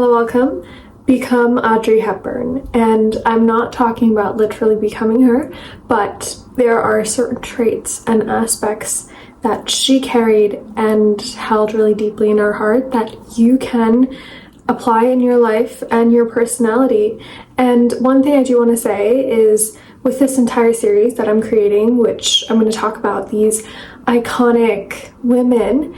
Hello, welcome. Become Audrey Hepburn. And I'm not talking about literally becoming her, but there are certain traits and aspects that she carried and held really deeply in her heart that you can apply in your life and your personality. And one thing I do want to say is with this entire series that I'm creating, which I'm going to talk about these iconic women,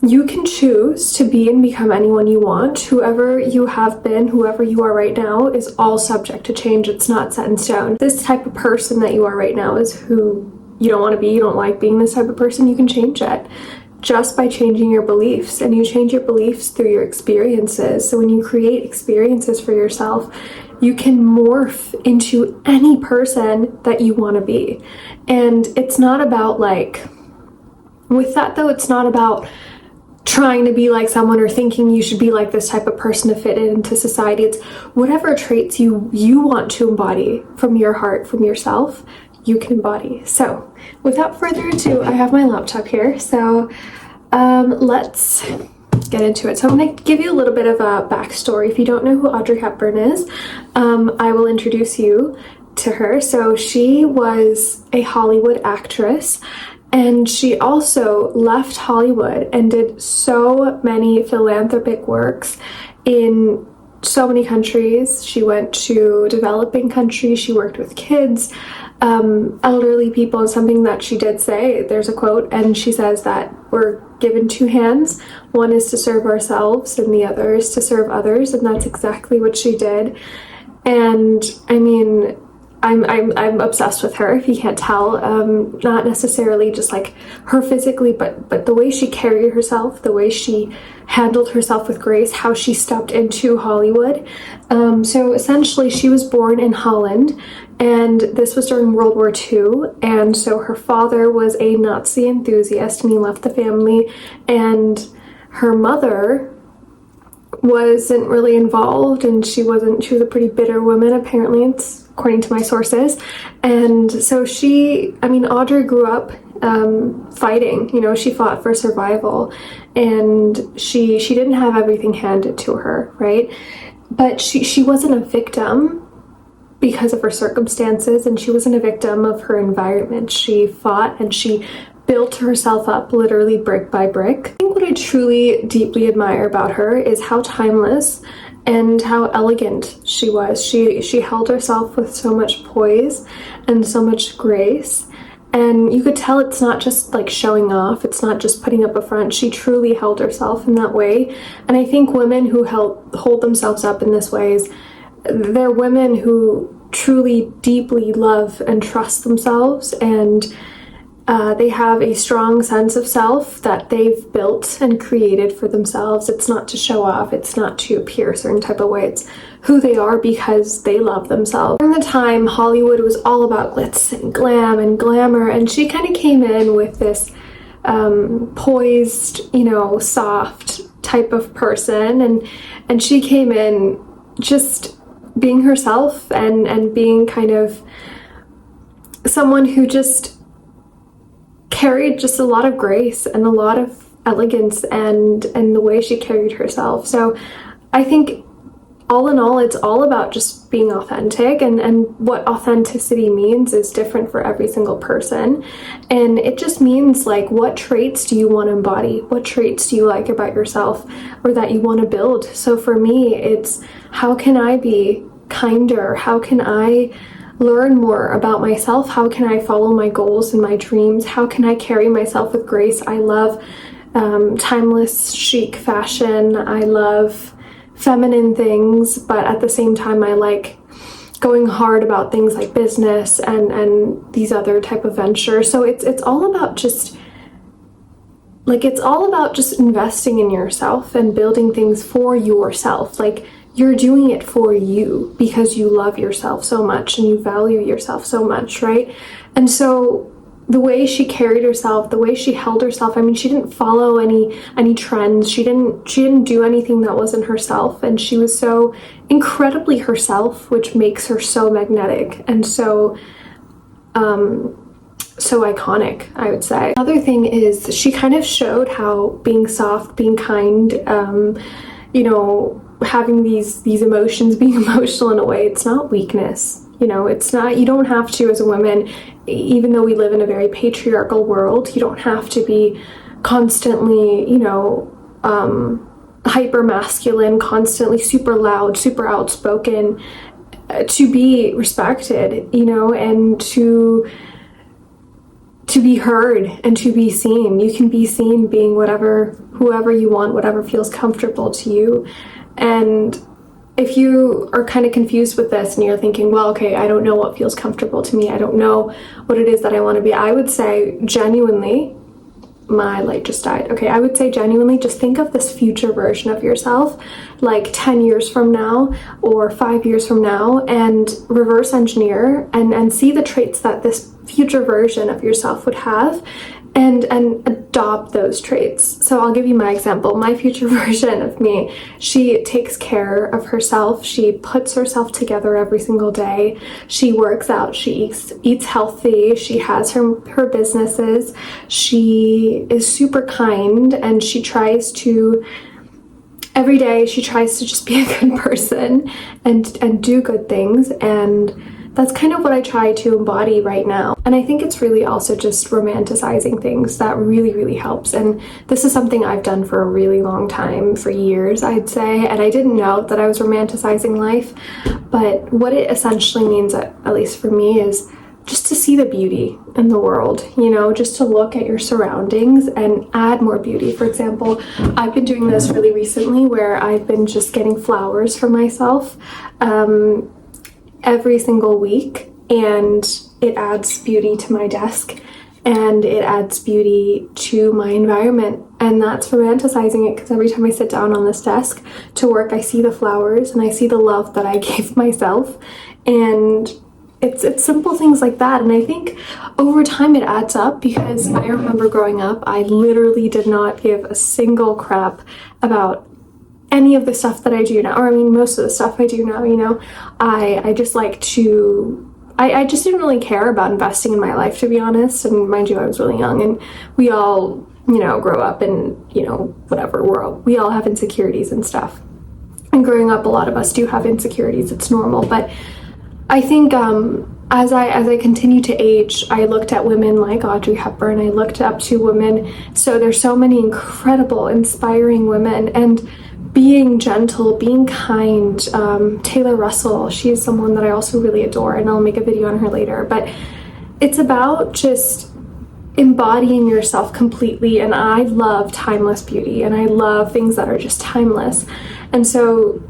you can choose to be and become anyone you want. Whoever you have been, whoever you are right now, is all subject to change. It's not set in stone. This type of person that you are right now is who you don't want to be. You don't like being this type of person. You can change it just by changing your beliefs. And you change your beliefs through your experiences. So when you create experiences for yourself, you can morph into any person that you want to be. And it's not about with that though, it's not about trying to be like someone or thinking you should be like this type of person to fit into society. It's whatever traits you want to embody from your heart, from yourself, you can embody. So without further ado, I have my laptop here. So let's get into it. So I'm going to give you a little bit of a backstory. If you don't know who Audrey Hepburn is, I will introduce you to her. So she was a Hollywood actress. And she also left Hollywood and did so many philanthropic works in so many countries. She went to developing countries. She worked with kids, elderly people. And something that she did say, there's a quote, and she says that we're given two hands. One is to serve ourselves and the other is to serve others. And that's exactly what she did. And I mean, I'm obsessed with her, if you can't tell. Not necessarily just like her physically, but the way she carried herself, the way she handled herself with grace, how she stepped into Hollywood. So essentially she was born in Holland, and this was during World War II. And so her father was a Nazi enthusiast and he left the family, and her mother wasn't really involved, and she was a pretty bitter woman, apparently, it's according to my sources. And so Audrey grew up fighting. She fought for survival, and she didn't have everything handed to her, right? But she wasn't a victim because of her circumstances, and she wasn't a victim of her environment. She fought and she built herself up literally brick by brick. I think what I truly deeply admire about her is how timeless and how elegant she was. She held herself with so much poise and so much grace, and you could tell it's not just like showing off, it's not just putting up a front. She truly held herself in that way. And I think women who hold themselves up in this way, they're women who truly deeply love and trust themselves, and they have a strong sense of self that they've built and created for themselves. It's not to show off, it's not to appear a certain type of way, it's who they are because they love themselves. During the time, Hollywood was all about glitz and glam and glamour, and she kind of came in with this poised, soft type of person, and she came in just being herself and being kind of someone who just carried just a lot of grace and a lot of elegance and the way she carried herself. So I think all in all, it's all about just being authentic, and what authenticity means is different for every single person. And it just means like, what traits do you want to embody? What traits do you like about yourself or that you want to build? So for me, it's how can I be kinder? How can I learn more about myself? How can I follow my goals and my dreams? How can I carry myself with grace? I love timeless chic fashion. I love feminine things, but at the same time I like going hard about things like business and these other type of ventures. So it's all about just investing in yourself and building things for yourself. Like, you're doing it for you because you love yourself so much and you value yourself so much, right? And so the way she carried herself, the way she held herself, she didn't follow any trends. She didn't do anything that wasn't herself, and she was so incredibly herself, which makes her so magnetic and so iconic, I would say. Another thing is she kind of showed how being soft, being kind, having these emotions, being emotional in a way, it's not weakness. You know, it's not, you don't have to, as a woman, even though we live in a very patriarchal world, you don't have to be constantly, you know, hyper masculine, constantly super loud, super outspoken, to be respected, you know, and to be heard and to be seen. You can be seen being whoever you want, whatever feels comfortable to you. And if you are kind of confused with this and you're thinking, well, okay, I don't know what feels comfortable to me, I don't know what it is that I want to be, I would say genuinely, my light just died. Okay, I would say genuinely just think of this future version of yourself, like 10 years from now or 5 years from now, and reverse engineer and see the traits that this future version of yourself would have, and adopt those traits. So I'll give you my example. My future version of me, she takes care of herself. She puts herself together every single day. She works out. She eats healthy. She has her businesses. She is super kind, and she tries to, every day she tries to just be a good person and do good things. And that's kind of what I try to embody right now. And I think it's really also just romanticizing things that really, really helps. And this is something I've done for a really long time, for years, I'd say. And I didn't know that I was romanticizing life. But what it essentially means, at least for me, is just to see the beauty in the world, you know, just to look at your surroundings and add more beauty. For example, I've been doing this really recently where I've been just getting flowers for myself every single week, and it adds beauty to my desk and it adds beauty to my environment. And that's romanticizing it, because every time I sit down on this desk to work, I see the flowers and I see the love that I gave myself. And it's simple things like that. And I think over time it adds up, because I remember growing up, I literally did not give a single crap about any of the stuff that I do now, or I mean most of the stuff I do now, you know. I just like to, I just didn't really care about investing in my life, to be honest. And mind you, I was really young, and we all, you know, grow up and, you know, whatever, we all have insecurities and stuff. And growing up, a lot of us do have insecurities, it's normal. But I think as I continue to age, I looked at women like Audrey Hepburn, I looked up to women, so there's so many incredible, inspiring women, and being gentle, being kind. Taylor Russell, she's someone that I also really adore, and I'll make a video on her later. But it's about just embodying yourself completely, and I love timeless beauty, and I love things that are just timeless. And so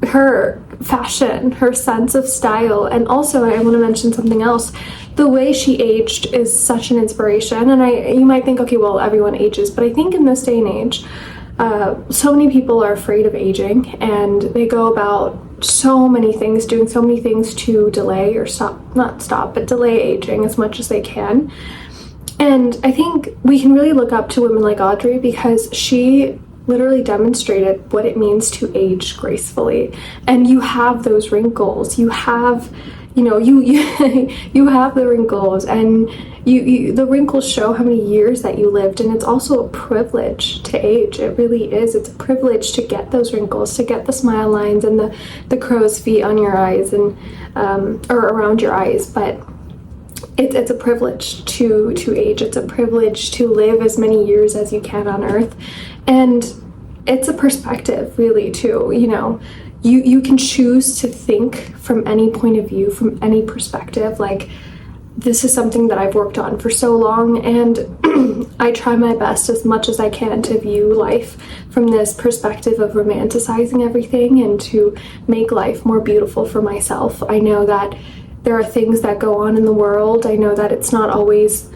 her fashion, her sense of style, and also I want to mention something else. The way she aged is such an inspiration. And you might think, okay, well, everyone ages, but I think in this day and age, so many people are afraid of aging, and they go about so many things, doing so many things to delay or delay aging as much as they can. And I think we can really look up to women like Audrey, because she literally demonstrated what it means to age gracefully. And you have those wrinkles, you have, you know, you have the wrinkles, and the wrinkles show how many years that you lived. And it's also a privilege to age. It really is. It's a privilege to get those wrinkles, to get the smile lines and the crow's feet on your eyes, and or around your eyes. But it's a privilege to age. It's a privilege to live as many years as you can on earth. And it's a perspective, really, too. You know, you can choose to think from any point of view, from any perspective. Like, this is something that I've worked on for so long, and I try my best as much as I can to view life from this perspective of romanticizing everything and to make life more beautiful for myself. I know that there are things that go on in the world. I know that it's not always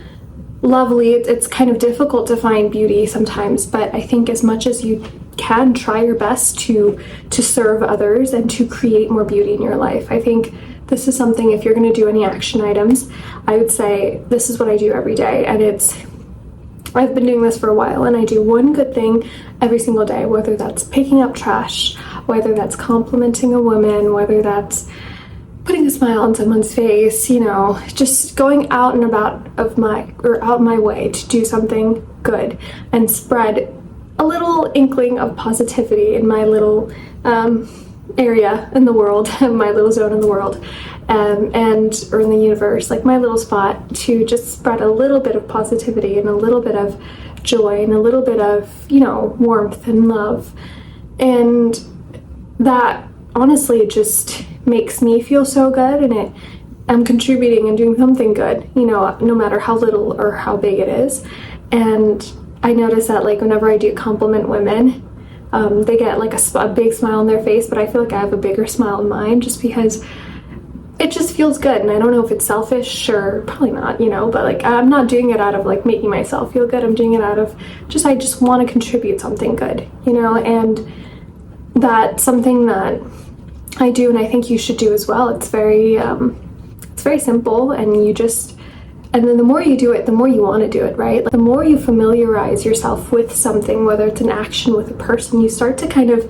lovely. It's kind of difficult to find beauty sometimes, but I think as much as you can, try your best to serve others and to create more beauty in your life. I think this is something, if you're going to do any action items, I would say this is what I do every day. And I've been doing this for a while, and I do one good thing every single day, whether that's picking up trash, whether that's complimenting a woman, whether that's putting a smile on someone's face, you know, just going out and about out my way to do something good and spread a little inkling of positivity in my little area in the world, my little zone in the world, or in the universe, like my little spot, to just spread a little bit of positivity and a little bit of joy and a little bit of, warmth and love. And that honestly just makes me feel so good, and I'm contributing and doing something good, no matter how little or how big it is. And I notice that, like, whenever I do compliment women, they get like a big smile on their face, but I feel like I have a bigger smile in mine, just because it just feels good. And I don't know if it's selfish, or probably not, but like, I'm not doing it out of like making myself feel good. I'm doing it out of I just want to contribute something good, and that's something that I do, and I think you should do as well. It's very simple, and then the more you do it, the more you want to do it, right? The more you familiarize yourself with something, whether it's an action, with a person, you start to kind of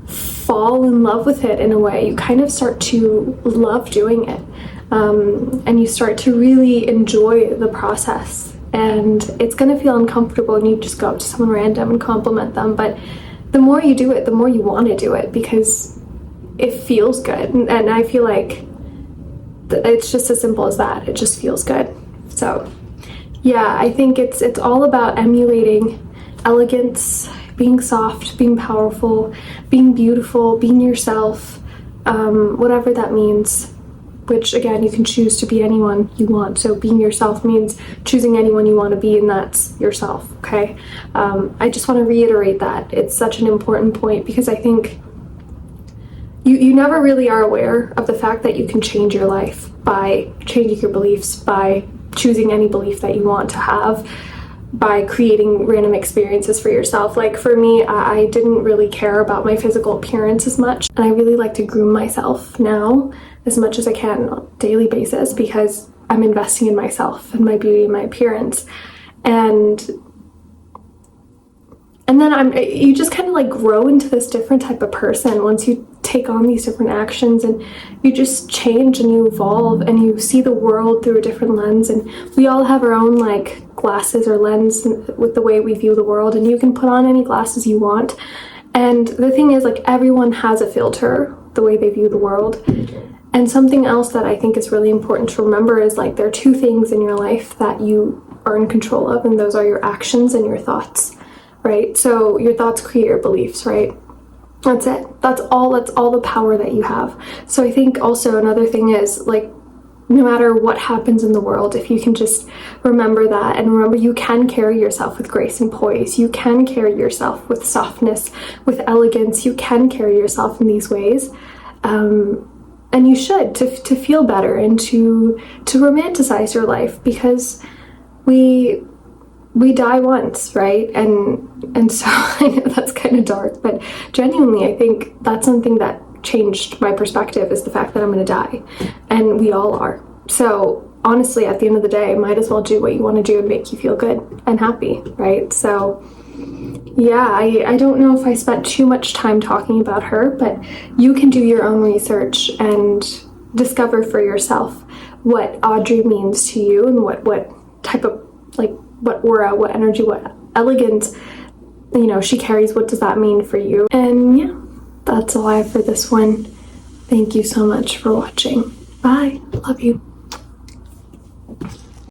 fall in love with it in a way. You kind of start to love doing it, and you start to really enjoy the process. And it's going to feel uncomfortable, and you just go up to someone random and compliment them, but the more you do it, the more you want to do it, because it feels good. And I feel like it's just as simple as that. It just feels good. So yeah, I think it's all about emulating elegance, being soft, being powerful, being beautiful, being yourself, whatever that means, which again, you can choose to be anyone you want. So being yourself means choosing anyone you want to be, and that's yourself, okay? I just want to reiterate that. It's such an important point, because I think you never really are aware of the fact that you can change your life by changing your beliefs, by choosing any belief that you want to have, by creating random experiences for yourself. Like for me, I didn't really care about my physical appearance as much, and I really like to groom myself now as much as I can on a daily basis, because I'm investing in myself and my beauty and my appearance. And then you just kind of like grow into this different type of person once you take on these different actions, and you just change and you evolve, and you see the world through a different lens. And we all have our own like glasses or lens with the way we view the world, and you can put on any glasses you want. And the thing is, like, everyone has a filter the way they view the world. And something else that I think is really important to remember is, like, there are two things in your life that you are in control of, and those are your actions and your thoughts, right? So your thoughts create your beliefs, right? That's it. That's all the power that you have. So I think also another thing is, like, no matter what happens in the world, if you can just remember that, and remember you can carry yourself with grace and poise, you can carry yourself with softness, with elegance, you can carry yourself in these ways, and you should, to feel better and to romanticize your life, because we die once, right? And so I know that's kind of dark, but genuinely I think that's something that changed my perspective, is the fact that I'm going to die, and we all are. So honestly, at the end of the day, might as well do what you want to do and make you feel good and happy, right? So yeah, I don't know if I spent too much time talking about her, but you can do your own research and discover for yourself what Audrey means to you, and what type of, like, what aura, what energy, what elegance, she carries. What does that mean for you? And yeah, that's all I have for this one. Thank you so much for watching. Bye. Love you.